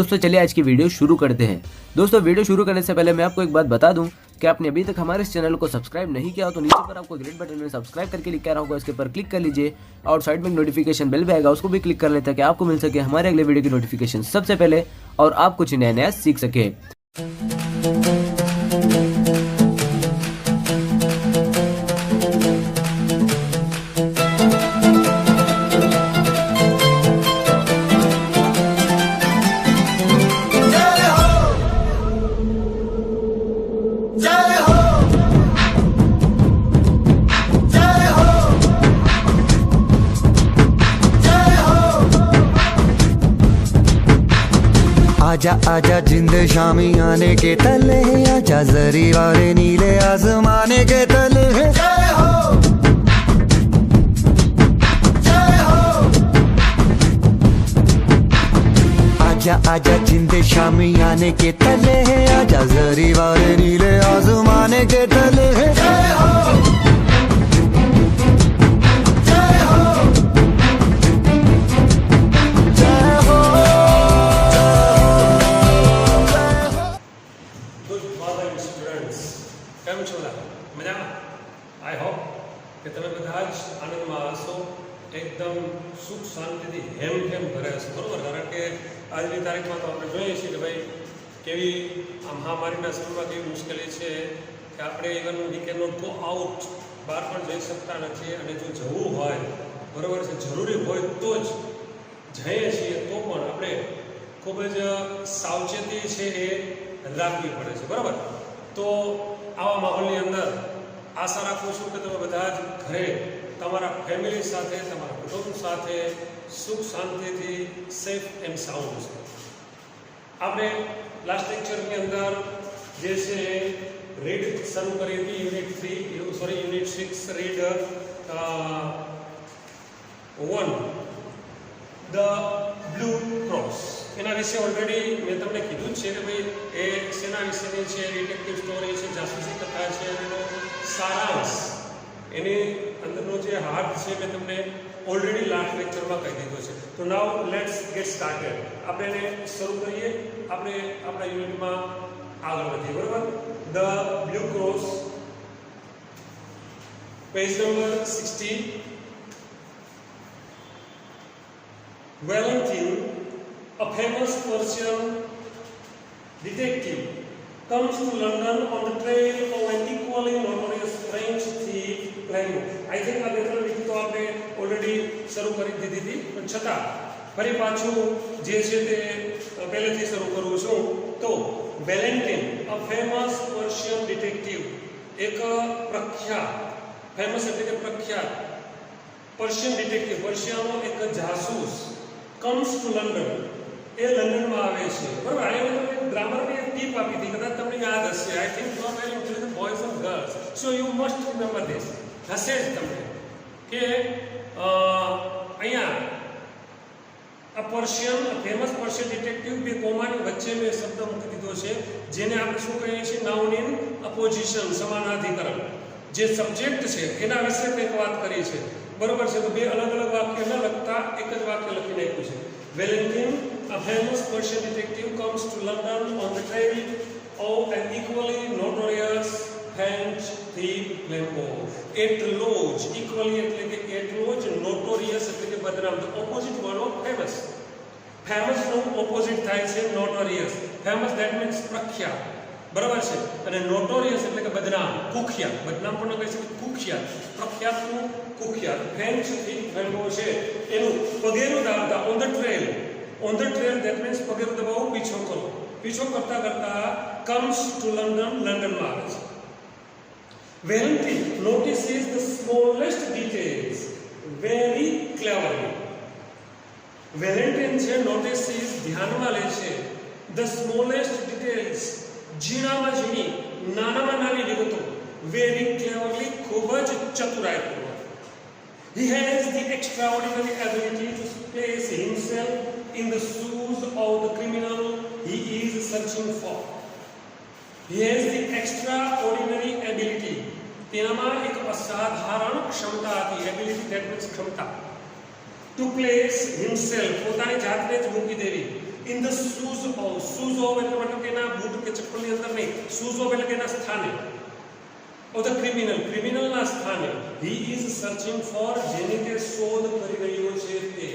दोस्तों चलिए आज की वीडियो शुरू करते हैं। दोस्तों वीडियो शुरू करने से पहले मैं आपको एक बात बता दूं कि आपने अभी तक हमारे इस चैनल को सब्सक्राइब नहीं किया हो तो नीचे पर आपको ग्रीन बटन में सब्सक्राइब करके लिखा रहा होगा, इसके ऊपर क्लिक कर लीजिए और साइड में नोटिफिकेशन बेल भी आएगा, उसको भी क्लिक कर लें ताकि आपको मिल सके हमारे अगले वीडियो की नोटिफिकेशन सबसे पहले और आप कुछ नया नया सीख सके। आजा आजा जिंद शामी आने के तले, आजा जरी वाले नीले आसमाने के तले। जय हो जय हो। आजा आजा जिंद शामी आने के तले, आजा जरी वाले नीले आसमाने के तले। जय हो કેમ છો મજામાં? આઈ હોપ કે તમે બધા જ આનંદમાં હશો, એકદમ સુખ શાંતિથી હેમખેમ ઘરે હશો, બરાબર? કારણ કે આજની તારીખમાં તો આપણે જોઈએ છીએ કે ભાઈ કેવી આ મહામારીના સમયમાં કેવી મુશ્કેલી છે કે આપણે even we can not go out, બહાર પણ જઈ શકતા નથી અને જો જવું હોય, બરાબર છે, જરૂરી હોય તો જ જઈએ છીએ તો પણ આપણે ખૂબ જ સાવચેતી છે એ રાખવી પડે છે, બરાબર? તો આવા માહોલની અંદર આશા રાખું છું કે તમે બધા જ ઘરે તમારા ફેમિલી સાથે, તમારા કુટુંબ સાથે સુખ શાંતિથી સેફ એન્ડ સાઉન્ડ છે. આપણે લાસ્ટ લેક્ચરની અંદર જે છે રીડ શરૂ કરી હતી, unit 6 read 1 the blue cross. એના વિશે ઓલરેડી મેં તમને કીધું જ છે કે ભાઈ એ શેના વિશેની છે, ડિટેક્ટિવ સ્ટોરી છે, જાસૂસી કથા છે, એનો સારાંશ, એની અંદરનો જે હાર્ટ છે મેં તમને ઓલરેડી લાસ્ટ લેક્ચરમાં કહી દીધો છે. તો નાઉ લેટ્સ ગેટ સ્ટાર્ટેડ. આપણે એને શરૂ કરીએ, આપણે આપણા યુનિટમાં આગળ વધીએ, બરાબર? The blue cross, page number 60. Valentine, a famous Persian detective, comes to London on the trail of an equally notorious French thief Plymouth. I think આ લેટર લીધી તો આપણે ઓલરેડી શરૂ કરી દીધી હતી, પણ છતાં ફરી પાછું જે છે તે પહેલેથી શરૂ કરું છું. તો Valentine, a famous Persian detective, એક પ્રખ્યાત, ફેમસ એટલે કે પ્રખ્યાત પર્શિયન ડિટેક્ટિવ, પર્શિયાનો એક જાસૂસ, comes to London, એ લંડનમાં આવે છે, બરાબર? આ તમને ગ્રામરની એક ટીપ આપી હતી, કદાચ તમને યાદ હશે. I think you are very intelligent boys and girls, so you must remember this. હશે જ તમને કે અહીંયા આ પર્શિયન, ફેમસ પર્શિયન ડિટેક્ટિવ, બે કોમાની વચ્ચે મેં શબ્દ મૂકી દીધો છે જેને આપણે શું કહીએ છીએ, નાઉન ઇન અપોઝિશન, સમાનાધિકરણ. જે સબ્જેક્ટ છે એના વિશે કંઈક વાત કરી છે, બરોબર છે? તો બે અલગ અલગ વાક્ય ન લખતા એક જ વાક્ય લખી નાખ્યું છે. Valentine, a famous Persian detective, comes to London on the trail of an equally notorious French thief Plymouth. Etloge, equally એટલે કે etloge, notorious એટલે કે બદનામ, the opposite word of famous. Famous નું opposite થાય છે notorious. Famous that means પ્રખ્યાત, બરાબર છે? અને notorious એટલે કે બદનામ, કુખ્યાત. બદનામ પણ કહી શકે કુખ્યાત, પ્રખ્યાતનું કુખ્યાત. ફ્રેન્ચ થીફ Plymouth છે એનું પગેરું દાબતા, on the trail, on the trail that means પગેરું દબાવો, પીછો કરો, પીછો કરતા કરતા કમ્સ ટુ લંડન, લંડનમાં આવે છે. Valentine notices the smallest details very cleverly. Valentine છે notices, ધ્યાનમાં લે છે, the smallest details, ઝીણામાં ઝીણી, નાનામાં નાની વિગતો, very cleverly, ખૂબ જ ચતુરાઈપૂર્વક. He has the extraordinary ability to place himself in the shoes of the criminal he is searching for. He has the extraordinary ability. તેનામાં એક અસાધારણ ક્ષમતા હતી. Ability that means ક્ષમતા. To place himself, પોતાની જાતને જ મૂકી દેવી, ઇન ધ શૂઝ ઓફ એટલે મતલબ કે એના બૂટ કે ચપ્પલની અંદર નહીં, શૂઝ ઓફ એટલે કે એના સ્થાને, ઓફ ધ ક્રિમિનલના સ્થાને હી ઇઝ સર્ચિંગ ફોર, જેની તે શોધ કરી રહ્યો છે તે,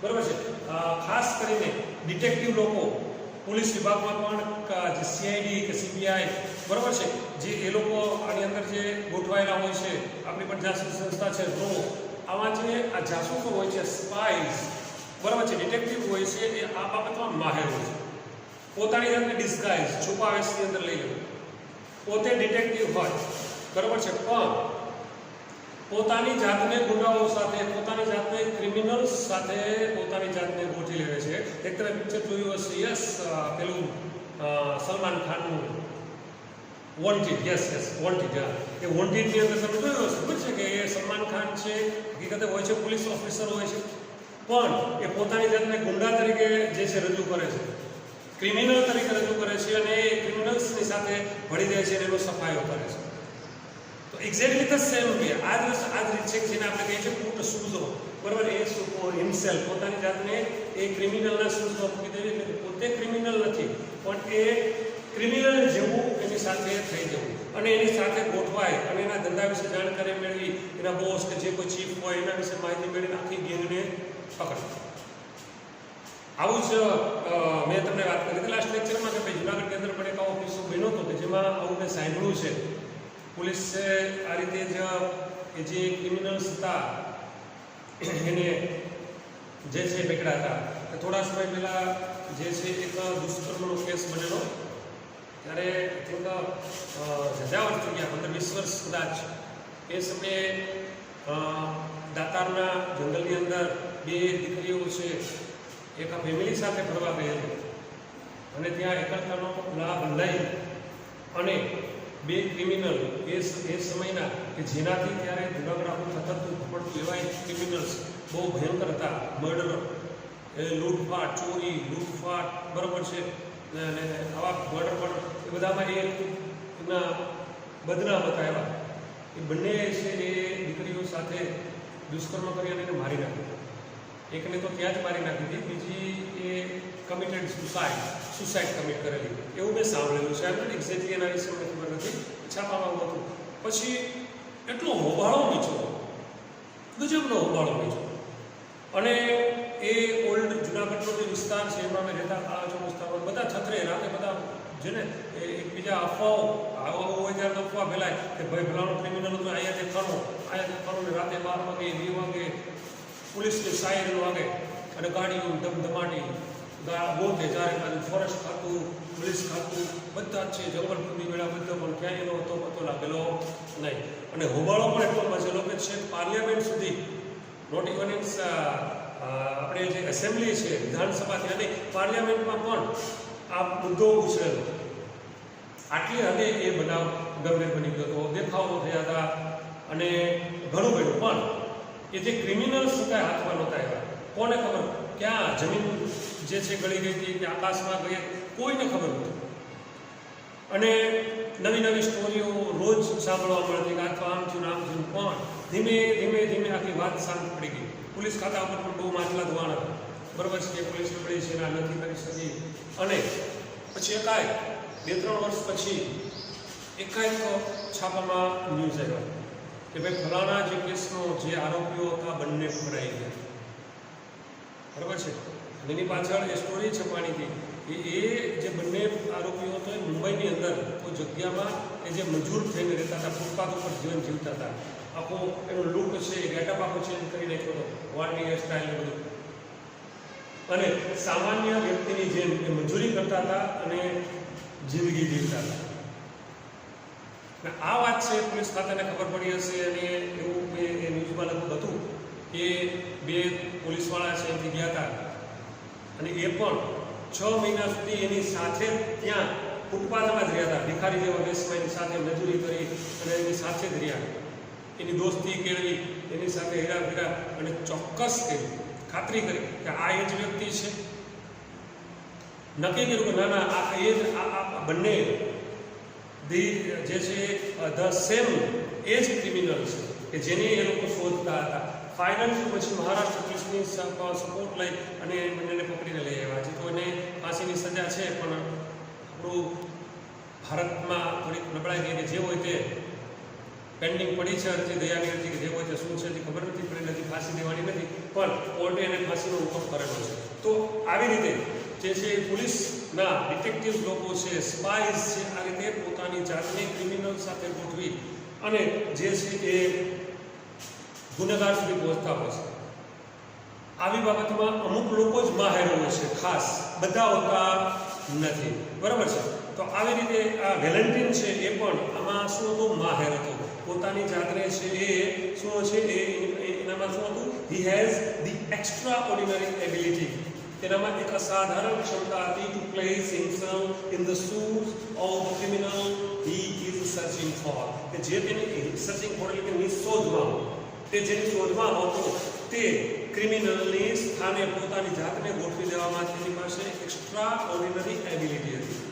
બરાબર છે. ખાસ કરીને ડિટેક્ટિવ લોકો, પોલીસ વિભાગમાં પણ જે સીઆઈડી કે સીબીઆઈ, બરાબર છે, જે એ લોકો આની અંદર જે ગોઠવાયેલા હોય છે, આપણી પણ જાસૂસ સંસ્થા છે, તો આવા જે આ જાસૂસો હોય છે, સ્પાઈઝ, બરાબર છે, ડિટેક્ટિવ હોય છે, એ આ બાબતમાં માહેર હોય છે. પોતાની જાતને ડિસ્ગાઇઝ, છુપાવેશની અંદર લઈ લે, પોતે ડિટેક્ટિવ હોય, બરાબર છે, પણ પોતાની જાતને ગુંડાઓ સાથે, પોતાની જાતને ક્રિમિનલ્સ સાથે પોતાની જાતને ગોઠવી લે છે. એક તમે પિક્ચર જોયું હશે, યસ, પેલું સલમાન ખાનનું વોન્ટેડ, યસ વોન્ટેડ, એ વોન્ટેડની અંદર તમે જોયું હશે, ખબર છે કે એ સલમાન ખાન છે, હકીકતે હોય છે પોલીસ ઓફિસર હોય છે, પણ એ પોતાની જાતને ગુંડા તરીકે જે છે રજૂ કરે છે, ક્રિમિનલ તરીકે રજૂ કરે છે, અને એ ક્રિમિનલ્સની સાથે ભળી જાય છે અને એનો સફાયો કરે છે. તો એક્ઝેક્ટલી ધ સેમ વે આ જ રીત છે જેને આપણે કહીએ છીએ પુટ શૂઝો, બરાબર. એ હિમસેલ્ફ પોતાની જાતને એ ક્રિમિનલના શૂઝમાં મૂકી દેવી, એટલે પોતે ક્રિમિનલ નથી, પણ એ ક્રિમિનલ જેવું એની સાથે થઈ જવું અને એની સાથે ગોઠવાય અને એના ધંધા વિશે જાણકારી મેળવી, એના બોસ કે જે કોઈ ચીફ હોય એના વિશે માહિતી મેળવી આખી ગેંગને પકડવા. આવું જ મેં તમને વાત કરી હતી લાસ્ટ લેક્ચરમાં કે ભાઈ જુનાગઢ કેન્દ્ર પર એક આવો કિસ્સો બન્યો હતો કે જેમાં આવું મેં સાંભળ્યું છે. પોલીસે આ રીતે જ એ જે ક્રિમિનલ્સ હતા એને જે છે પકડ્યા હતા. થોડા સમય પહેલાં જે છે એક દુષ્કર્મનો કેસ બનેલો, ત્યારે થોડુંક જજાવટ થઈ ગયા, 15-20 વર્ષ કદાચ. એ સમયે દાતારના જંગલની અંદર 2 દીકરીઓ છે એક આ ફેમિલી સાથે ફરવા ગયેલી અને ત્યાં એકલતાનો લાભ લઈ અને 2 ક્રિમિનલ એ સમયના કે જેનાથી ત્યારે જુનાગઢ આખું થતું પડતું એવા ક્રિમિનલ્સ બહુ ભયંકર હતા, મર્ડર, એ લૂંટફાટ, ચોરી, લૂંટફાટ, બરાબર છે, અને આવા મર્ડર પણ એ બધામાં એના બદનામ હતા. એવા એ બંને છે એ દીકરીઓ સાથે દુષ્કર્મ કરી અને એને મારી નાખી. એકને તો ત્યાં જ મારી નાખી હતી, બીજી એ કમિટેડ સુસાઇડ કમિટ કરેલી, એવું મેં સાંભળેલું છે. એમ એક્ઝેક્ટલી એના વિશે મને ખબર નથી, છાપામાં હતું. પછી એટલો હોબાળો નીચો, ગજબનો હોબાળો નીચો. અને એ ઓલ્ડ જુનાગઢનો જે વિસ્તાર છે એમાં અમે રહેતા આ વિસ્તારમાં બધા છત્રે રાતે બધા જેને એકબીજા અફવાઓ આવા હોય ત્યારે અફવા ફેલાય કે ભાઈ ફલાણો ક્રિમિનલ તો અહીંયા દેખાણો ને રાતે 12 વાગે 2 વાગે પોલીસની સાયરન વાગે અને ગાડીઓ ધમધમાટી ગોતે, ચારે બાજુ ફોરેસ્ટ ખાતું, પોલીસ ખાતું બધા જ છે, જંગલ કુંડી વેળા બધા, પણ ક્યાંય એનો હતો પતો લાગેલો નહીં. અને હોબાળો પણ એટલો મચેલો કે છે પાર્લિયામેન્ટ સુધી, નોટ ઇવન ઇન્સ આપણે જે એસેમ્બલી છે વિધાનસભા ત્યાંની પાર્લિયામેન્ટમાં પણ આ મુદ્દો ઉછળેલો. આટલી હદે એ બનાવ ગંભીર બની ગયો હતો, દેખાવો થયા હતા અને ઘણું બન્યું. પણ એ જે ક્રિમિનલ્સ હતા હાથમાં નહોતા આવ્યા. કોને ખબર ક્યાં જમીન જે છે ગળી ગઈ હતી કે આકાશમાં ગઈ, કોઈને ખબર નથી. અને નવી નવી સ્ટોરીઓ રોજ સાંભળવા મળતી કે આ તો આમ થયું આમ થયું. પણ ધીમે ધીમે આખી વાત શાંત પડી ગઈ. પોલીસ ખાતા ઉપર પણ બહુ માછલા ધોવાના, બરાબર છે, કે પોલીસ પકડી છે ના નથી કરી શકી. અને પછી એકાએક 2-3 વર્ષ પછી એકાએક છાપામાં ન્યૂઝ આવ્યા કે ભાઈ ફલાણા જે કેસનો જે આરોપીઓ હતા બંને પકડાઈ ગયા, બરાબર છે. એની પાછળ એ સ્ટોરી છપાણી હતી. એ જે બંને આરોપીઓ હતો એ મુંબઈની અંદર કોઈ જગ્યામાં એ જે મજૂર થઈને રહેતા હતા, ફૂટપાથ ઉપર જીવન જીવતા હતા. આખો એનો લુક છે એ ગેટઅપ આખો ચેન્જ કરી નાખ્યો હતો, વાળની હેરસ્ટાઈલ ને બધું. અને સામાન્ય વ્યક્તિની જેમ એ મજૂરી કરતા હતા અને જિંદગી જીવતા હતા. આ વાત છે પોલીસ ખાતાને ખબર પડી હશે અને એવું મેં એ ન્યૂઝમાં લખતું હતું કે 2 પોલીસવાળા છે એથી ગયા હતા અને એ પણ 6 મહિના સુધી એની સાથે ત્યાં ફૂટપાથમાં જ રહ્યા હતા. ભિખારી જેવા વેશમાં એની સાથે મજૂરી કરી અને એની સાથે જ રહ્યા, એની દોસ્તી કેળવી, એની સાથે હેરાફેરા અને ચોક્કસ કરી ખાતરી કરી કે આ એ જ વ્યક્તિ છે. નક્કી કર્યું કે ના ના આ એ જ આ બંને જે છે ધ સેમ એજ ક્રિમિનલ છે કે જેની એ લોકો શોધતા હતા. ફાઇનલ પછી મહારાષ્ટ્ર પોલીસની સપોર્ટ લઈ અને બંનેને પકડીને લઈ આવ્યા છે. તો એને ફાંસીની સજા છે, પણ આપણું ભારતમાં થોડીક નબળાઈ ગઈ કે જે હોય તે પેન્ડિંગ પડી છે અરજી, દયાની અરજી કે જે હોય તે શું છે તે ખબર નથી પડી, નથી ફાંસી દેવાની નથી, પણ કોર્ટે એને ફાંસીનો હુકમ કરેલો છે. તો આવી રીતે જે છે પોલીસના ડિટેક્ટિવ લોકો છે, સ્પાઈસ છે, આ રીતે પોતાની જાતને ક્રિમિનલ સાથે ગોઠવી અને જે છે એ ગુનેગાર સુધી પહોંચતા હોય છે. આવી બાબતમાં અમુક લોકો જ માહેર હોય છે, ખાસ બધા હોતા નથી, બરાબર છે. તો આવી રીતે આ વેલેન્ટિન છે એ પણ આમાં શું હતું, માહેર હતો. પોતાની જાતને છે એ શું છે એનામાં શું હતું, he has the extra ordinary ability, તેનામાં એક અસાધારણ ક્ષમતા હતી two place himself in the shoes of the criminal he is searching four, કે જે તેને સર્ચિંગ ફોર એટલે કે શોધમાં, તે જેની શોધમાં હતો તે ક્રિમિનલની સ્થાને પોતાની જાતને ગોઠવી દેવામાં તેની પાસે એક્સ્ટ્રા ઓર્ડિનરી એબિલિટી હતી.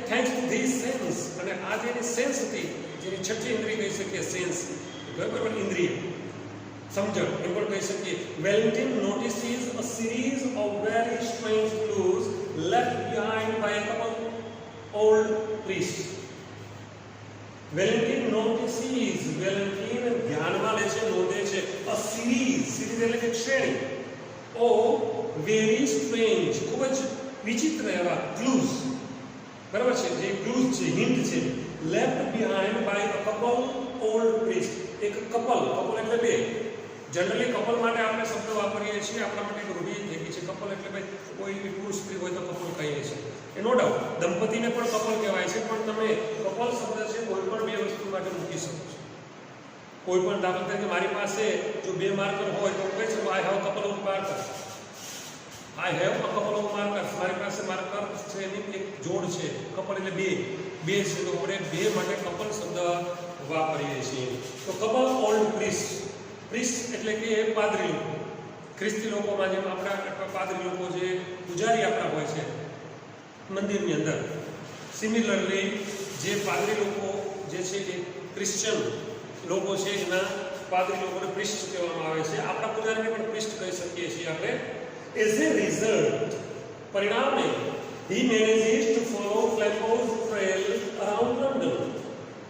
થેન્ક્સ ટુ ધીસ સેન્સ, અને આ જેની સેન્સ હતી, જેની છઠ્ઠી ઇન્દ્રિય કહી શકીએ સેન્સ, બરાબર, ઇન્દ્રિય સમજણ એમ પણ કહી શકીએ. Valentin notices a series of very strange clues left behind by a couple old priest. Valentin notices, Valentin ધ્યાનમાં લે છે, નોંધે છે, અ સિરીઝ એટલે કે શ્રેણી, ઓ વેરી સ્ટ્રેન્જ, ખૂબ જ વિચિત્ર એવા ક્લૂઝ, બરાબર છે, જે ક્લૂઝ છે, હિન્ટ છે, left behind by a couple old priest. એક કપલ એટલે બે, જનરલી કપલ માટે આપણે શબ્દ વાપરીએ છીએ, આપણા માટે એક રૂઢિ થઈ ગઈ છે. કપલ એટલે ભાઈ કોઈ પુરુષ સ્ત્રી હોય તો કપલ કહીએ છીએ, એ નો ડાઉટ. દંપતીને પણ કપલ કહેવાય છે, પણ તમે કપલ શબ્દ છે કોઈ પણ બે વસ્તુ માટે મૂકી શકો છો. કોઈ પણ દાખલા તરીકે મારી પાસે જો બે માર્કર હોય તો કહી શકું I have couple of markers, I have a couple of markers, મારી પાસે માર્કર છે એની એક જોડ છે. કપલ એટલે બે છે, તો આપણે બે માટે કપલ શબ્દ વાપરીએ છીએ. તો કપલ ઓલ્ડ પ્રીસ્ટ, પ્રીસ્ટ એટલે કે પાદરી લોકો, ખ્રિસ્તી લોકોમાં જેમ આપણા પાદરી લોકો જે પૂજારી આપણા હોય છે મંદિરની અંદર, સિમિલરલી જે પાદરી લોકો જે છે એ ક્રિશ્ચિયન લોકો છે એના પાદરી લોકોને પ્રિસ્ટ કહેવામાં આવે છે. આપણા પૂજારીને પણ પ્રિસ્ટ કહી શકીએ છીએ આપણે. એઝ એ રિઝલ્ટ, પરિણામે, he manages to follow Flambeau's trail around London,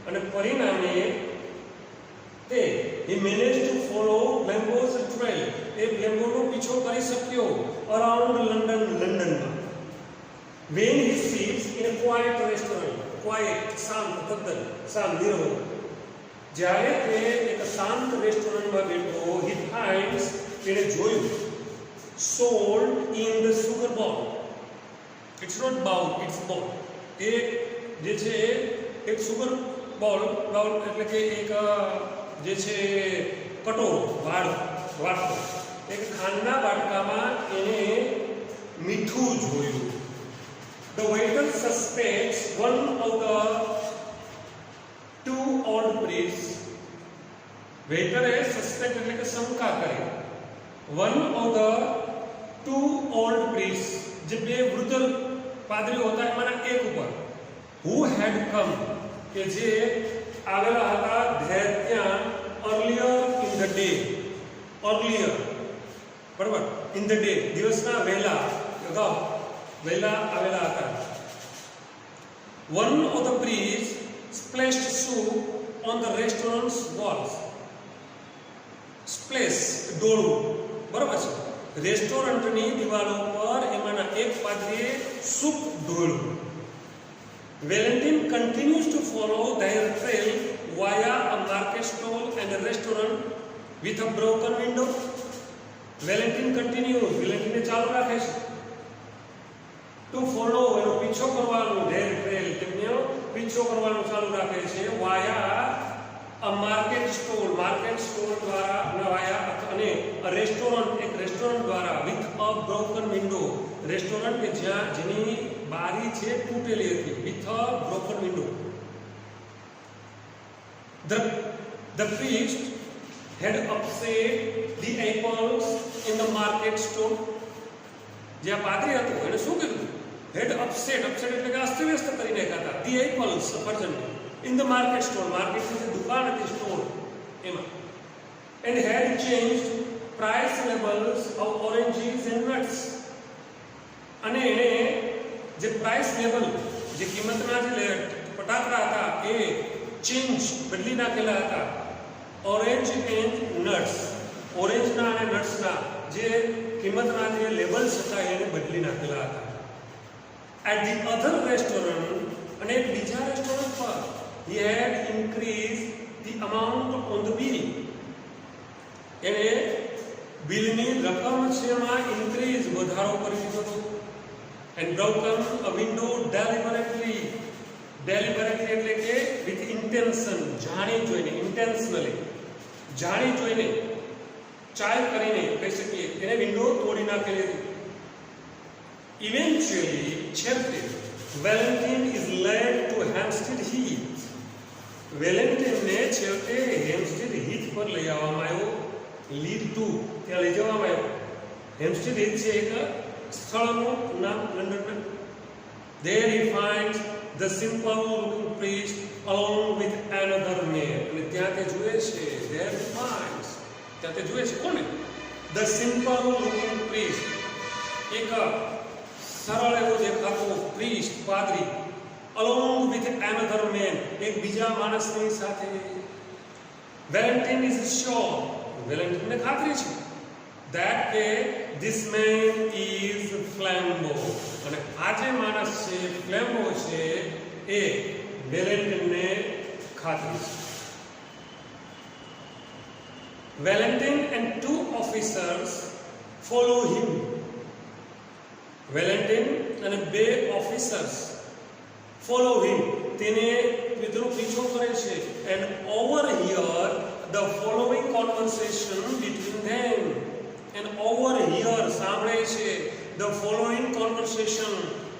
અને પરિણામે તે he managed to follow Flambeau's trail, એ ફ્લેમ્બોનો પીછો કરી શક્યો અરાઉન્ડ લંડનમાં. when he sits in a quiet restaurant, quiet, શાંત, તદ્દન શાંત, નિરવ, જ્યારે તે એક શાંત રેસ્ટોરન્ટમાં બેઠો, he finds, તેણે જોયું, salt in the sugar bowl, it's not bowl, it's bowl, એ જે છે એક સુગર બાઉલ એટલે કે એક જે છે કટોરો, વાટકો, એક ખાંડના વાટકામાં એને મીઠું જોયું. The waiter suspects one of the two old priests, વેઇટરે સસ્પેક્ટ એટલે કે શંકા કરી, one of the two old priests, જે બે વૃદ્ધ પાદરીઓ હતા એમાંના એક ઉપર, who had come, કે જે આવેલા હતા ત્યાં earlier in the day, earlier, બરાબર, in the day, દિવસના વહેલા, અગાઉ વહેલા આવેલા હતા. One of the priests splashed soup on the restaurant's walls. Splash, ડોળવું, બરાબર છે, રેસ્ટોરન્ટની દિવાલો પર એમાંના એક પાદરીએ soup ઢોળ્યું. Valentin continues to follow their trail via a market stall and a restaurant with a broken window. Valentin continues, Valentin ચાલુ રાખે છે, to follow, એનો પીછો કરવાનો, their trail, તેમનો પીછો કરવાનો ચાલુ રાખે છે, via a market stall દ્વારા, via અને a restaurant, એક રેસ્ટોરન્ટ દ્વારા, with a broken window, restaurant કે જ્યાં જેની બારી છે તૂટેલી હતી, with a broken window. The priest had upset the apples in the market stall. જે આ પાદરી હતો એને શું કર્યું, had upset એટલે કે અસ્તવ્યસ્ત કરી નાખ્યા હતા, the apples સફરજન in the market stall, માર્કેટની જે દુકાન હતી સ્ટોર એમાં. and had changed price levels of oranges and nuts. અને એને જે પ્રાઇસ લેવલ, જે કિંમતના જે ફટાકડા હતા એ ચેન્જ બદલી નાખેલા હતા. ઓરેન્જ એન્ડ નટ્સ, ઓરેન્જના અને નટ્સના જે કિંમતના જે લેબલ્સ હતા એને બદલી નાખેલા હતા. એટ ધી અધર રેસ્ટોરન્ટ, અને બીજા રેસ્ટોરન્ટ પર he had increased the amount on the bill. એને બિલની રકમ છે એમાં ઇન્ક્રીઝ, વધારો કરી દીધો હતો. and broken a window deliberately, deliberately એટલે કે with intention, જાણી જોઈને, intentionally જાણી જોઈને, ચાલ કરીને કહી શકીએ, એને વિન્ડો તોડી નાખેલી હતી. eventually છેવટે Valentine is led to Hampstead Heath. વેલેન્ટિનને છેવટે હેમ્પસ્ટેડ હીથ પર લઈ આવવામાં આવ્યો. લીડ ટુ, ત્યાં લઈ જવામાં આવ્યો. હેમ્પસ્ટેડ હીથ છે એક સ્થળનું નામ લંડનનું. There he finds the simple looking priest along with another man. અને ત્યાં તે જુએ છે, there he finds, ત્યાં તે જુએ છે કોને? The simple looking priest, એક સરળ એવો દેખાતો priest, પાદરી, along with another man, એક બીજા માણસની સાથે. Valentine is sure, વેલેન્ટિનને ખાતરી છે that કે this man is Flambeau, અને આ જે માણસ છે ફ્લેમ્બો છે એ વેલેન્ટિનને ખાતરી છે. Valentine and two officers follow him. Valentine અને બે ઓફિસર્સ follow him, તેને તેનો પીછો કરે છે. and overhear the following conversation between them. and overhear, સાંભળે છે, the following conversation,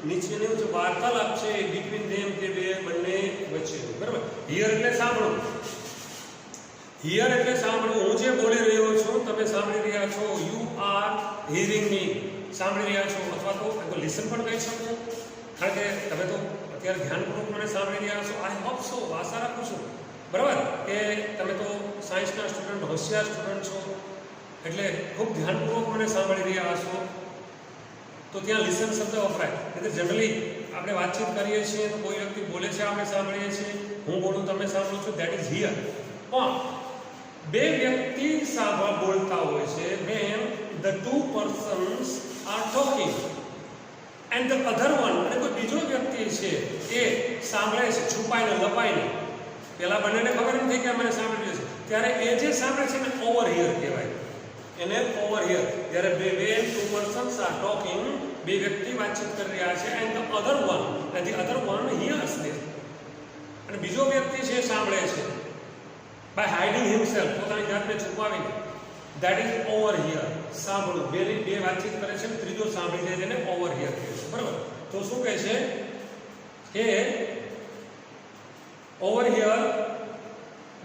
નીચેનું જે વાર્તાલાપ છે between them, તે બે બંને વચ્ચે. બરાબર? hear એટલે સાંભળવું, hear એટલે સાંભળવું. હું જે બોલી રહ્યો છું તમે સાંભળી રહ્યા છો. you are hearing me, સાંભળી રહ્યા છો. અથવા તો લિસન પણ કહી શકો, કારણ કે તમે તો અત્યારે ધ્યાનપૂર્વક મને સાંભળી રહ્યા છો. આઈ હોપ સો, આશા રાખું છું બરાબર કે તમે તો સાયન્સના સ્ટુડન્ટ, હોશિયાર સ્ટુડન્ટ છો, એટલે ખૂબ ધ્યાનપૂર્વક મને સાંભળી રહ્યા છો. તો ત્યાં લિસન શબ્દ વપરાય. એટલે જનરલી આપણે વાતચીત કરીએ છીએ તો કોઈ વ્યક્તિ બોલે છે, આપણે સાંભળીએ છીએ, હું બોલું તમે સાંભળો છો, દેટ ઇઝ હિયર. પણ બે વ્યક્તિ બોલતા હોય છે, when the two persons are talking and the other one, અને કોઈ બીજો વ્યક્તિ છે એ સાંભળે છે છુપાઈને, લપાઈને. પેલા બંનેને ખબર નથી કે મને સાંભળી રહ્યો છે, ત્યારે એ જે સાંભળે છે ને ઓવરહિયર કહેવાય. એને ઓવરહિયર. જ્યારે when two persons are talking, બે વ્યક્તિ વાતચીત કરી રહ્યા છે, and the other one hears them, અને બીજો વ્યક્તિ છે સાંભળે છે, by hiding himself, પોતાની જાતને છુપાવીને. that is overhear, સાંભળવું. બે વાતચીત કરે છે, ત્રીજો સાંભળી જાય, એને ઓવરહિયર કહે છે. બરાબર? તો શું કહે છે કે overhear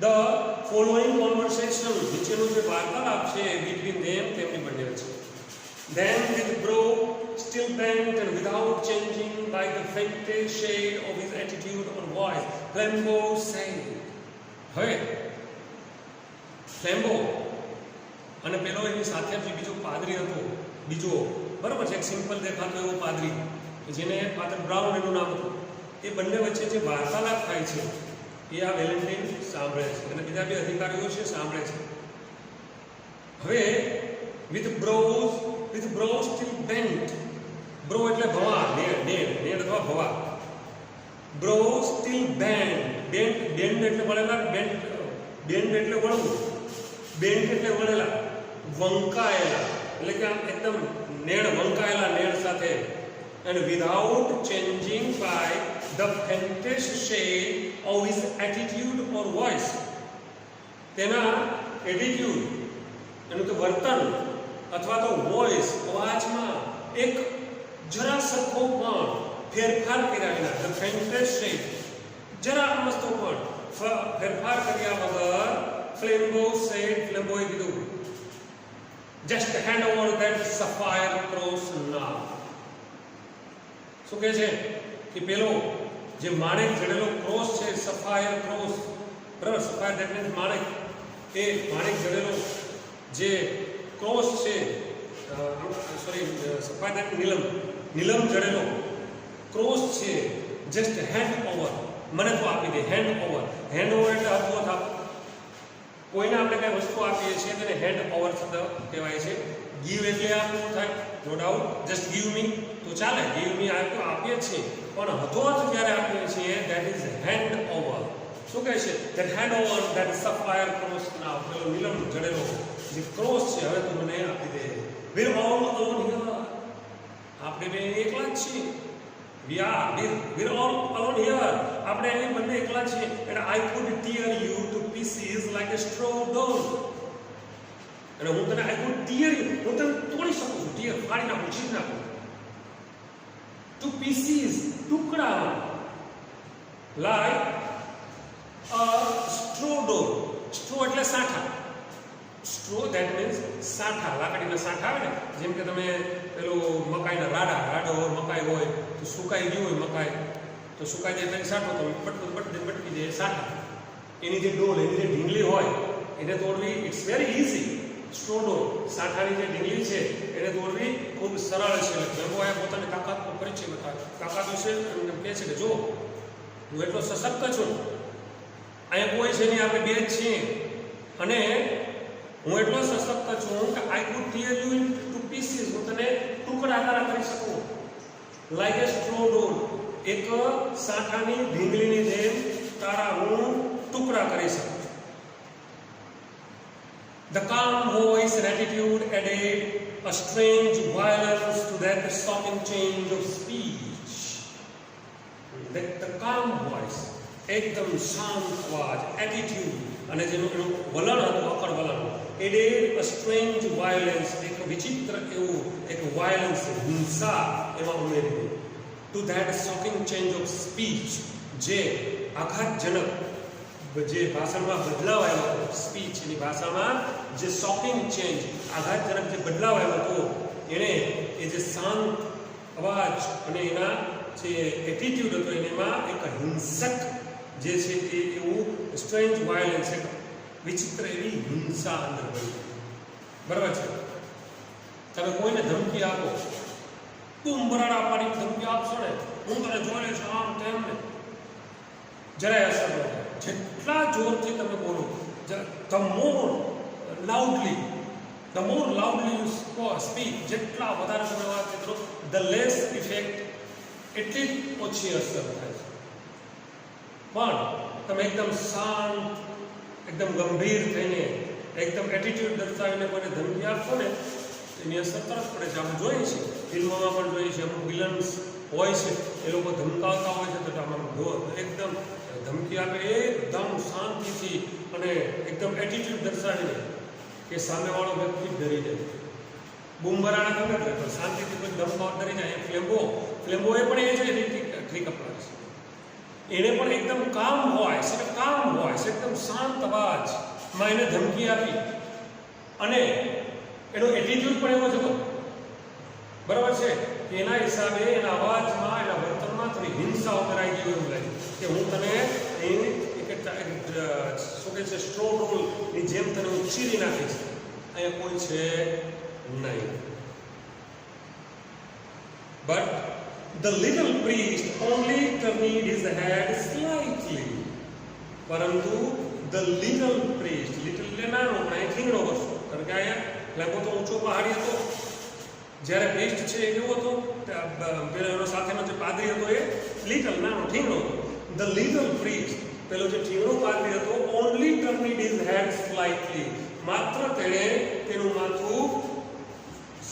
the following conversation, નીચેનું જે વાર્તાલાપ છે between them, તેમની બંને વચ્ચે. then with brow still bent and without changing by the faintest shade of his attitude or voice, Flambeau said. હવે ફ્લેમ્બો અને પેલો એની સાથે જે બીજો પાદરી હતો, બીજો બરાબર છે, એક સિમ્પલ દેખાતો એવો પાદરી, જેને ફાધર બ્રાઉન એનું નામ હતું, એ બંને વચ્ચે જે વાર્તાલાપ થાય છે એ આ વેલેન્ટાઇન સાંભળે છે, અને બીજા બે અધિકારીઓ છે સાંભળે છે. હવે with brows still bent, bro એટલે ભવા, નેડ અથવા ભવા. brows still bent, bend એટલે વળેલા, bend એટલે વળવું, bent એટલે વળેલા, વંકાયેલા એટલે કે આમ એકદમ નેડ, વંકાયેલા નેડ સાથે. and without changing by the faintest shade of his attitude or voice, તેના એટીટ્યુડ, એનું તો વર્તન અથવા તો વોઇસ, અવાજમાં એક જરા સરખો પણ ફેરફાર કર્યા વિના, the faintest shade, જરા અમસ્તો પણ ફેરફાર કર્યા વગર Flambeau said, ફ્લેમ્બોએ કીધું, just hand over that sapphire cross now. શું કહે છે કે પેલો જે માણેક જડેલો ક્રોસ છે, સફાયર ક્રોસ, બરાબર? સફાયર દેટ મીન્સ માણેક, એ માણેક જડેલો જે ક્રોસ છે, સોરી સફેદ નીલમ જડેલો ક્રોસ છે, જસ્ટ હેન્ડ ઓવર મને તો આપી દે. હેન્ડ ઓવર એટલે હાથોહાથ આપો. કોઈને આપણે કઈ વસ્તુ આપીએ છીએ તેને હેન્ડ ઓવર શબ્દ કહેવાય છે. ગીવ એટલે આપવું થાય, no doubt. Just give me તો ચાલે, ગીવ મી આપીએ છીએ, પણ હાથોહાથ જ્યારે આપીએ છીએ ધેટ ઇઝ હેન્ડ ઓવર. શું કહે છે? That hand over that sapphire cross now. પેલો નીલમ જડેલો જે ક્રોસ છે હવે તું મને આપી દે. વીર ઓલ અલોન હિયર. આપણે બે એકલા જ છીએ. we're all alone here. આપણે અહીં બંને એકલા છીએ. and I could tear you to pieces like a straw doll. અને હું તને I could tear you, હું તને તોડી શકું છું. tear ફાડી નાખું, ચીરી નાખું. to pieces ટુકડા like a straw doll. straw એટલે સાઠા. straw that means સાઠા, લાકડીના સાઠા આવે ને, જેમ કે તમે પેલો મકાઈના રાડો હોય, મકાઈ હોય તો સુકાઈ ગયું હોય મકાઈ, તો સુકાઈ જાય એટલે સાઠો તો પટકી જાય સાઠા. એની જે ડોલ, એની જે ઢીંગલી હોય એને તોડવી ઇટ્સ વેરી ઇઝી. સ્ટ્રો ડોલ, સાઠાની જે ઢીંગલી છે એને તોડવી ખૂબ સરળ છે. ફ્લેમ્બો એ પોતાની તાકાતનો પરિચય બતાવે. તાકાત વિશે એમને કહે છે કે જો હું એટલો સશક્ત છું, અહીંયા કોઈ છે નહીં, આપણે બે જ છીએ, અને હું એટલો સશક્ત છું કે I could tear you into pieces. હું તને ટુકડા કરી શકું. લાઈક એ સ્ટ્રો ડોલ, એક સાઠાની ઢીંગલીની જેમ તારા હું ટુકડા કરી શકું. The calm voice and attitude added a strange violence to that shocking change of speech. The calm voice, એકદમ શાંત અવાજ, એટીટ્યુડ, અને જેનું એનું વલણ હતું, અકળ વલણ, added a strange violence, એક વિચિત્ર એવું એક વાયલન્સ, હિંસા એમાં ઉમેરી દીધી. To that shocking change of speech, જે આઘાતજનક જે ભાષણમાં બદલાવ આવ્યો હતો, સ્પીચ એની ભાષામાં જે શોકિંગ ચેન્જ, આઘાતજનક જે બદલાવ આવ્યો હતો, એણે એ જે શાંત અવાજ અને એના જે એટીટ્યુડ હતો એમાં એક હિંસક જે છે એ એવું સ્ટ્રેન્જ વાયલન્સ, એક વિચિત્ર એવી હિંસા અંદર બની. બરાબર છે? તમે કોઈને ધમકી આપો, તું બરાડા પાડી ધમકી આપશો ને, હું તને જોઈ લઈશ આમ તેમ ને, જરાય અસર ન થાય. જેટલા જોરથી તમે બોલો, the more loudly you speak, જેટલા વધારે તમે વાત કરો, the less effect, એટલી જ ઓછી અસર થાય છે. પણ તમે એકદમ શાંત, એકદમ ગંભીર થઈને, એકદમ એટીટ્યુડ દર્શાવીને કોઈને ધમકી આપશો ને, એની અસર તરત પડે છે. આપણે જોઈએ છીએ, ફિલ્મોમાં પણ જોઈએ છીએ, અમુક વિલન્સ હોય છે એ લોકો ધમકાવતા હોય છે, તો આમાં એકદમ ધમકી આપે એકદમ શાંતિથી અને એકદમ એટીટ્યુડ દર્શાવીને કે સામેવાળો વ્યક્તિ ડરી જાય. બૂમબરાણા ગમે પણ શાંતિથી કોઈ ધમકાવ ડરી જાય. ફ્લેમ્બોએ પણ એ જ ટ્રીક અપનાવે છે. એને પણ એકદમ કામ વોઇસ, એકદમ શાંત અવાજમાં એને ધમકી આપી, અને એનો એટીટ્યુડ પણ એવો જ હતો. બરાબર છે? એના હિસાબે એના અવાજમાં, એના વર્તનમાં થોડી હિંસા ઉમેરાઈ ગઈ એવું લાગે કે હું તને શું કહે છે, સ્ટ્રો ડોલની જેમ તને હું ચીરી નાખીશ. અહીંયા કોઈ છે નહીં. But the little priest only turned his head slightly. પરંતુ the little priest, little એટલે નાનો, અહીં ઠીંગણો વસ્તુ, કારણ કે અહીંયા લાગો તો ઊંચો પહાડી હતો. જ્યારે પ્રિસ્ટ છે એ કેવો હતો, પેલો સાથેનો જે પાદરી હતો એ લિટલ, નાનો, ઠીંગણો હતો. The little priest, પેલો જે ઠીંગણો પાદરી હતો, only turned his head slightly, માત્ર તેણે તેનું માથું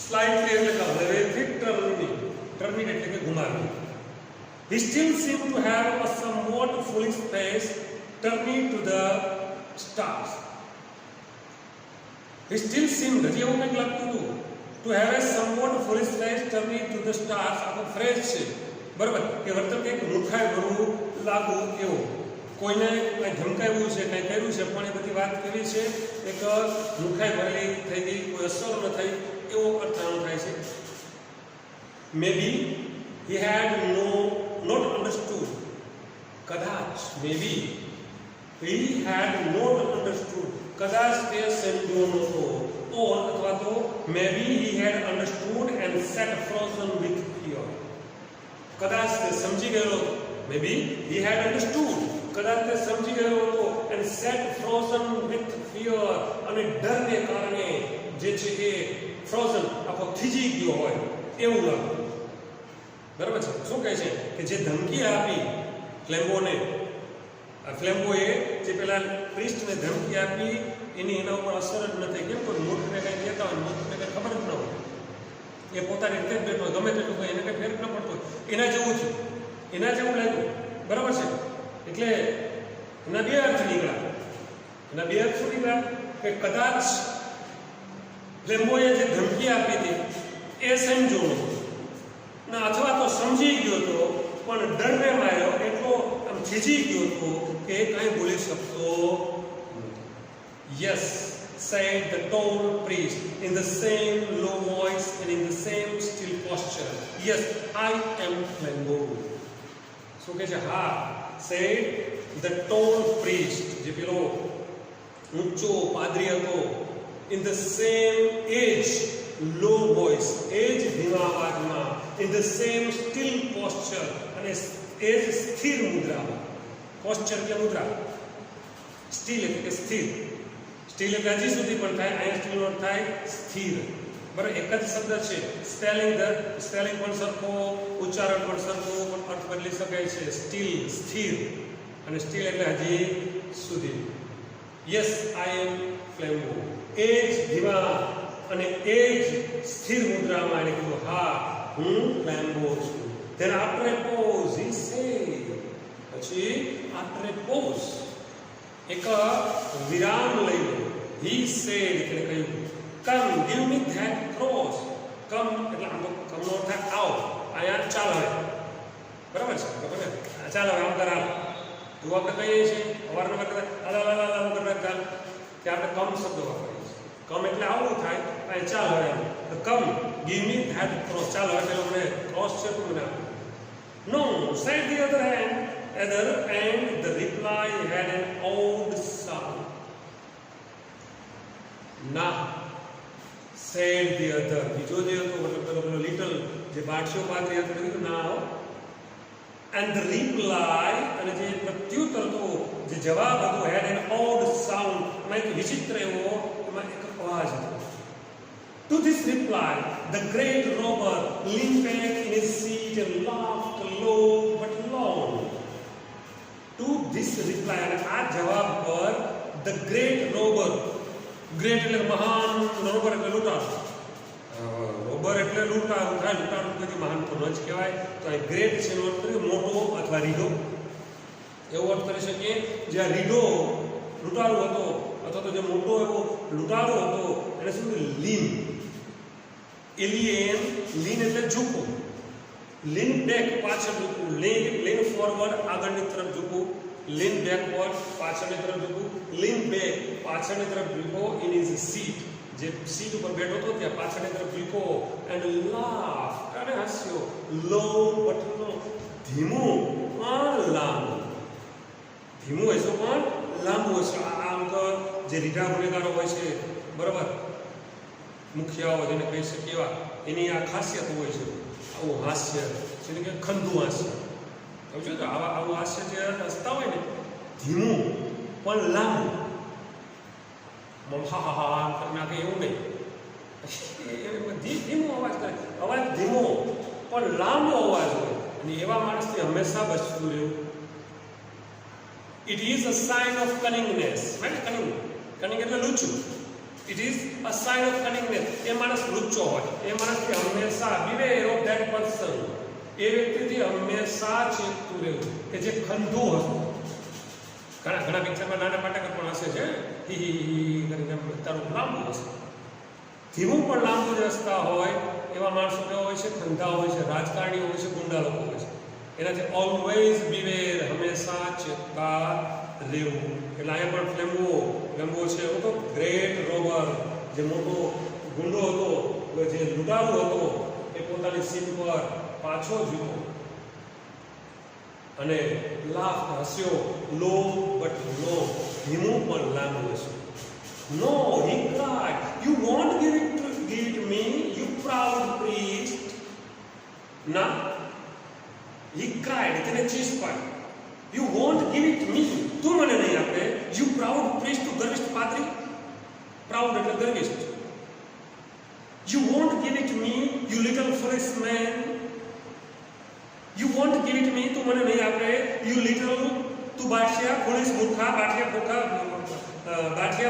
સ્લાઇટલી એટલે કે હળવેથી ટર્નિંગ એટલે કે ઘુમાવ્યું. He still seemed to have a somewhat foolish face, turning to the stars. He still seemed, હજી એવું કંઈક લાગતું હતું, to have a somewhat foolish face, turning to the stars. આખો ફ્રેશ છે, બરાબર, કે વર્તન કંઈક મૂર્ખાઈ ભરવું લાગવું એવું. કોઈને કંઈ ધમકાવ્યું છે, કંઈ કર્યું છે, પણ એ બધી વાત કેવી છે, એક મૂર્ખાઈ ભરેલી થઈ ગઈ, કોઈ અસર ન થઈ એવો અર્થ આનો થાય છે. Maybe he had not understood, કદાચ maybe he had not understood, કદાચ તે સમજ્યો નહોતો, or અથવા તો maybe he had understood and sat frozen with fear. કદાચ તે સમજી ગયો, maybe he had understood, કદાચ તે સમજી ગયો હતો and sat frozen with fear, અને ડરને કારણે જે છે એ ફ્રોઝન આખો થીજી ગયો હોય એવું લાગતું. બરાબર છે. શું કહે છે કે જે ધમકી આપી ફ્લેમ્બોને, ફ્લેમ્બોએ જે પેલા પ્રિસ્ટને ધમકી આપી એની એના ઉપર અસર જ ન થઈ. કેમ કે મૂર્ખને કંઈ કહેતા હોય, મૂર્ખને કંઈ ખબર જ ન હોય, એ પોતાની રીતે જ બેઠો હોય, ગમે તેટલું કંઈ એને કંઈ ફેર ન પડતો હોય, એના જેવું થયું, એના જેવું લાગ્યું. બરાબર છે. એટલે એના બે અર્થ નીકળ્યા. એના બે અર્થ શું નીકળ્યા કે કદાચ ફ્લેમ્બોએ જે ધમકી આપી હતી એ સમજો ને, અથવા તો સમજી ગયો હતો પણ ડરને માર્યો એટલો આમ ખીજી ગયો હતો કે એ કાંઈ બોલી શકતો. Yes, said the tall priest in the same low voice and in the same still posture. Yes, I am Flambeau. શું કહે છે? હા, said the tall priest, જે પેલો ઊંચો પાદરી હતો, in the same age, low voice, age ધીમા અવાજમાં, in the same still posture, અને age સ્થિર મુદ્રામાં. posture એટલે મુદ્રા, still એટલે કે સ્થિર. સ્ટીલ એટલે હજી સુધી પણ થાય, અહીંયા સ્ટીલ નો થાય સ્થિર. બરાબર, એક જ શબ્દ છે. સ્પેલિંગ પણ સરખો, ઉચ્ચારણ પણ સરખું, પણ અર્થ બદલી શકાય છે. સ્ટીલ સ્થિર, અને સ્ટીલ એટલે હજી સુધી. યસ, આઈ એમ ફ્લેમ્બો. એજ ધીમા અને એજ સ્થિર મુદ્રામાં એને કીધું, હા હું ફ્લેમ્બો છું. then after a pause he said, પછી after a pause એક વિરામ લઈ લો. he said એટલે કહ્યું, come give me that cross. come એટલે આમ come નો થાય આવો, અહીંયા ચાલ હવે. બરાબર છે? ખબર ને? ચાલ હવે આમ કરા. તો આપણે કહીએ છીએ અવારનવાર કરતા આમ કરતા કે આપણે કમ શબ્દ વાપરીએ છીએ. કમ એટલે આવું થાય, અહીંયા ચાલ હવે આમ. કમ give me that cross. ચાલ હવે પેલો મને ક્રોસ છે તો મને આપો. no, said the other hand, and the reply had an odd sound. ના, said the other, બીજો જે હતો મતલબ પેલો લિટલ જે બાદશાહ પાદરી હતો કીધું ના. and the reply, અને જે પ્રત્યુત્તર હતો, જે જવાબ હતો, had an odd sound, એમાં એક વિચિત્ર એવો એમાં એક અવાજ હતો. to this reply the great robber leaned back in his seat and laughed low but long. to this reply, અને આ જવાબ પર the great robber, ગ્રેટ એટલે મહાન, રોબર એટલે લૂંટારો. રોબર એટલે લૂંટારું થાય, લૂંટારું કદી મહાન તો ન જ કહેવાય. તો આ ગ્રેટ છે એનો અર્થ કરીએ મોટો અથવા રીઢો, એવો અર્થ કરી શકીએ. જે આ રીઢો લૂંટારો હતો અથવા તો જે મોટો એવો લૂંટારો હતો એને શું લીન, એલિયન. લીન એટલે ઝૂકવું, લીન બેક પાછળ ઝૂકવું, લીન ફોરવર્ડ આગળની તરફ ઝૂકવું, લીન બેકવર્ડ પાછળની તરફ ઝૂકવું, લીન બેક પાછળની તરફ ઝૂકો, ઇન ઇઝ સીટ, જે સીટ ઉપર બેઠો હતો ત્યાં પાછળની તરફ ઝૂકો, એન્ડ લાફ અને હસ્યો, લો બટ લો, ધીમું પણ લાંબુ. ધીમું હશે પણ લાંબુ હશે. આમ તો જે રીઢા ગુનેગારો હોય છે, બરાબર, મુખિયાઓ જેને કહી શકીએ એવા, એની આ ખાસિયત હોય છે. આવું હાસ્ય જેને કે ખંધું હાસ્ય. સમજો તો આવું હાસ્ય જે હસતા હોય ને, ધીમું પણ લાંબુ. હા હા હા કરીને આગે એવું નહીં, ધીમો અવાજ કરે. અવાજ ધીમો પણ લાંબો અવાજ હોય, અને એવા માણસથી હંમેશા બચતું રહેવું. It is a sign of cunningness. Cunning એટલે લુચ્ચું. It is a sign of cunningness. એ માણસ લુચ્ચો હોય, એ માણસથી હંમેશા બીવેર ઓફ ધેટ પર્સન, એ વ્યક્તિથી હંમેશા ચેતતું રહેવું કે જે ખંધું હતું. ઘણા પિક્ચરમાં નાના પાટકર પણ હશે છે, કરીને તારું લાંબુ હશે. ધીમું પણ લાંબુ જ હસતા હોય એવા માણસો કેવા હોય છે? ખંધા હોય છે, રાજકારણીઓ હોય છે, ગુંડા લોકો હોય છે. એનાથી ઓલવેઝ બીવેર, હંમેશા ચેતતા રહેવું. એટલે અહીંયા પણ ફ્લેમ્બો છે એવો તો ગ્રેટ રોબર, જે મોટો ગુંડો હતો, જે લૂંટારો હતો, એ પોતાની સીટ પર પાછો ઝૂકો. અને લાફ હસ્યો, લો બટ નો, ધીમું પણ લાંબુ હસ્યું. નો, he cried, you won't give it me, you proud priest. ના, he cried, તેને ચીસ પાડી. You won't give it me, તું મને નહીં આપે. You proud priest, તું ગર્વિષ્ઠ પાદરી. Proud એટલે ગર્વિષ્ઠ. You won't give it me, you little foolish man. You won't give it me, તું મને નહીં આપે. You little, તું બાઠિયા, foolish મૂર્ખા, બાઠિયા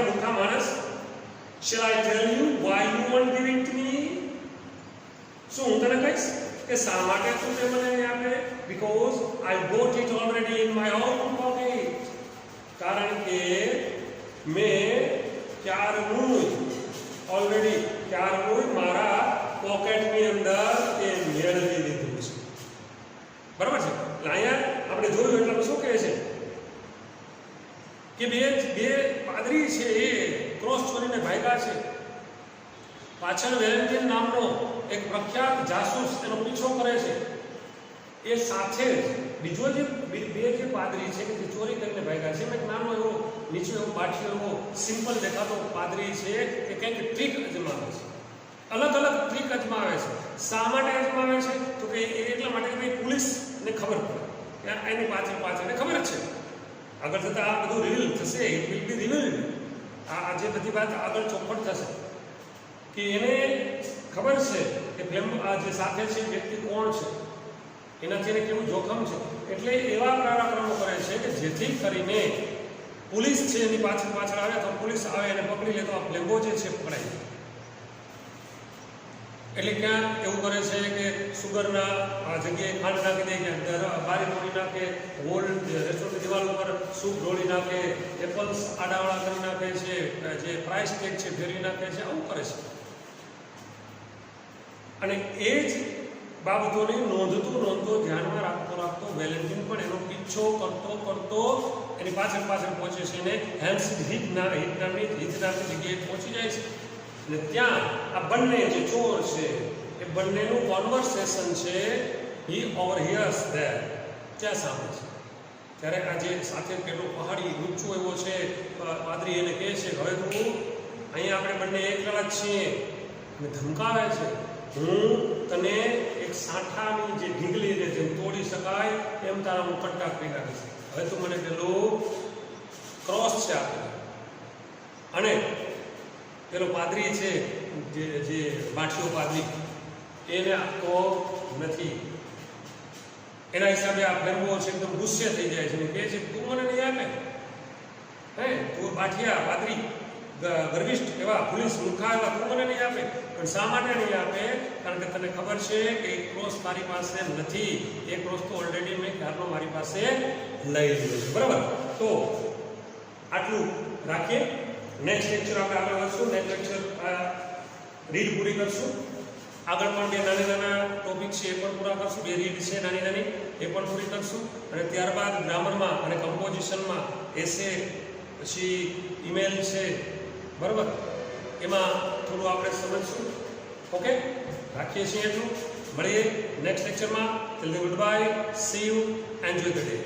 મૂર્ખા માણસ. Shall I tell you why you won't give it me? શું હું તને કહીશ કે શા માટે તું તે મને નહીં આપે? Because I got it already in my own pocket. કારણ કે મેં ક્યારનું મારા પોકેટની અંદર એ મેળવી લીધું છે. બરાબર છે? એટલે અહીંયા આપણે જોયું એટલે શું કહે છે કે બે પાદરી છે એ ક્રોસ ચોરીને ભાગ્યા છે. પાછળ વેલેન્ટિન નામનો એક પ્રખ્યાત જાસૂસ એનો પીછો કરે છે. એ સાથે બીજો જે બે જે પાદરી છે કે જે ચોરી કરીને ભાગ્યા છે, એક નાનો એવો નીચે એવો પાઠિયો એવો સિમ્પલ દેખાતો પાદરી છે કે કંઈક ટ્રીક અજમાવે છે. અલગ અલગ ટ્રીક અજમાવે છે. શા માટે અજમાવે છે? તો કે એટલા માટે કે ભાઈ પોલીસને ખબર પડે કે એની પાછળ ખબર જ છે. આગળ જતાં આ બધું રિવીલ થશે, ઇટ વિલ બી રિવીલ્ડ. આ જે બધી વાત આગળ ચોખવટ થશે કે એને ખબર છે કે આ જે સાથે છે વ્યક્તિ કોણ છે, એનાથી એને કેવું જોખમ છે. એટલે એવા પરાક્રમો કરે છે કે જેથી કરીને પોલીસ છે એની પાછળ આવે તો પોલીસ આવે અને પકડી લે તો આ ફ્લેમ્બો જે છે પકડાય. એટલે ક્યાં એવું કરે છે કે સુગરના આ જગ્યાએ ખાંડ નાખી દે, ક્યાં બારી તોડી નાખે, વોલ રેસ્ટોરન્ટ દિવાલ ઉપર સૂપ ઢોળી નાખે, એપલ્સ આડાવાળા કરી નાખે છે, જે પ્રાઇસ ટેગ છે ફેરવી નાખે છે, આવું કરે છે. અને એ જ બાબતોને નોંધતો ધ્યાનમાં રાખતો વેલેન્ટિન પણ એનો પીછો કરતો એની પાછળ પહોંચે છે અને હેમ્પસીડ હિથ નામની જગ્યાએ પહોંચી જાય છે. અને ત્યાં આ બંને જે ચોર છે એ બંનેનું કોન્વર્સેશન છે હી ઓવરહિયર્સ ધેર, ત્યાં સાંભળે છે. ત્યારે આ જે સાથે પેલો પહાડી ઊંચો એવો છે પાદરી એને કહે છે હવે તું અહીંયા આપણે બંને એકલા જ છીએ અને ધમકાવે છે, હું તને એક સાંઠાની જે ઢીંગલીને જેમ તોડી શકાય એમ તારા હું કટ્ટા કરી નાખીશ. હવે તું મને પેલું ક્રોસ છે આપે. અને પેલો પાદરી છે જે બાઠિયો પાદરી એને આપતો નથી. એના હિસાબે આ ફ્લેમ્બો છે એકદમ ગુસ્સે થઈ જાય છે અને કહે છે તું મને નહીં આપે, હે તું બાઠિયા પાદરી ગર્વિષ્ઠ એવા પોલીસ મૂર્ખા એવા તું મને નહીં આપે. પણ શા માટે નહીં આપે? કારણ કે તને ખબર છે કે એક ક્રોસ તારી પાસે નથી. એ ક્રોસ તો ઓલરેડી મેં ક્યારનો મારી પાસે લઈ લીધો છે. બરાબર? તો આટલું રાખીએ. નેક્સ્ટ લેક્ચર આપણે આગળ વધશું. નેક્સ્ટ લેક્ચર રીડ પૂરી કરશું. આગળ પણ બે નાના ટોપિક છે એ પણ પૂરા કરશું. બે રીડ છે નાની એ પણ પૂરી કરશું. અને ત્યારબાદ ગ્રામરમાં અને કમ્પોઝિશનમાં એસે પછી ઈમેલ છે, બરાબર, એમાં થોડું આપણે સમજશું. ઓકે, રાખીએ છીએ એટલું. મળીએ નેક્સ્ટ લેક્ચરમાં. Till then good bye, C you, enjoy the day.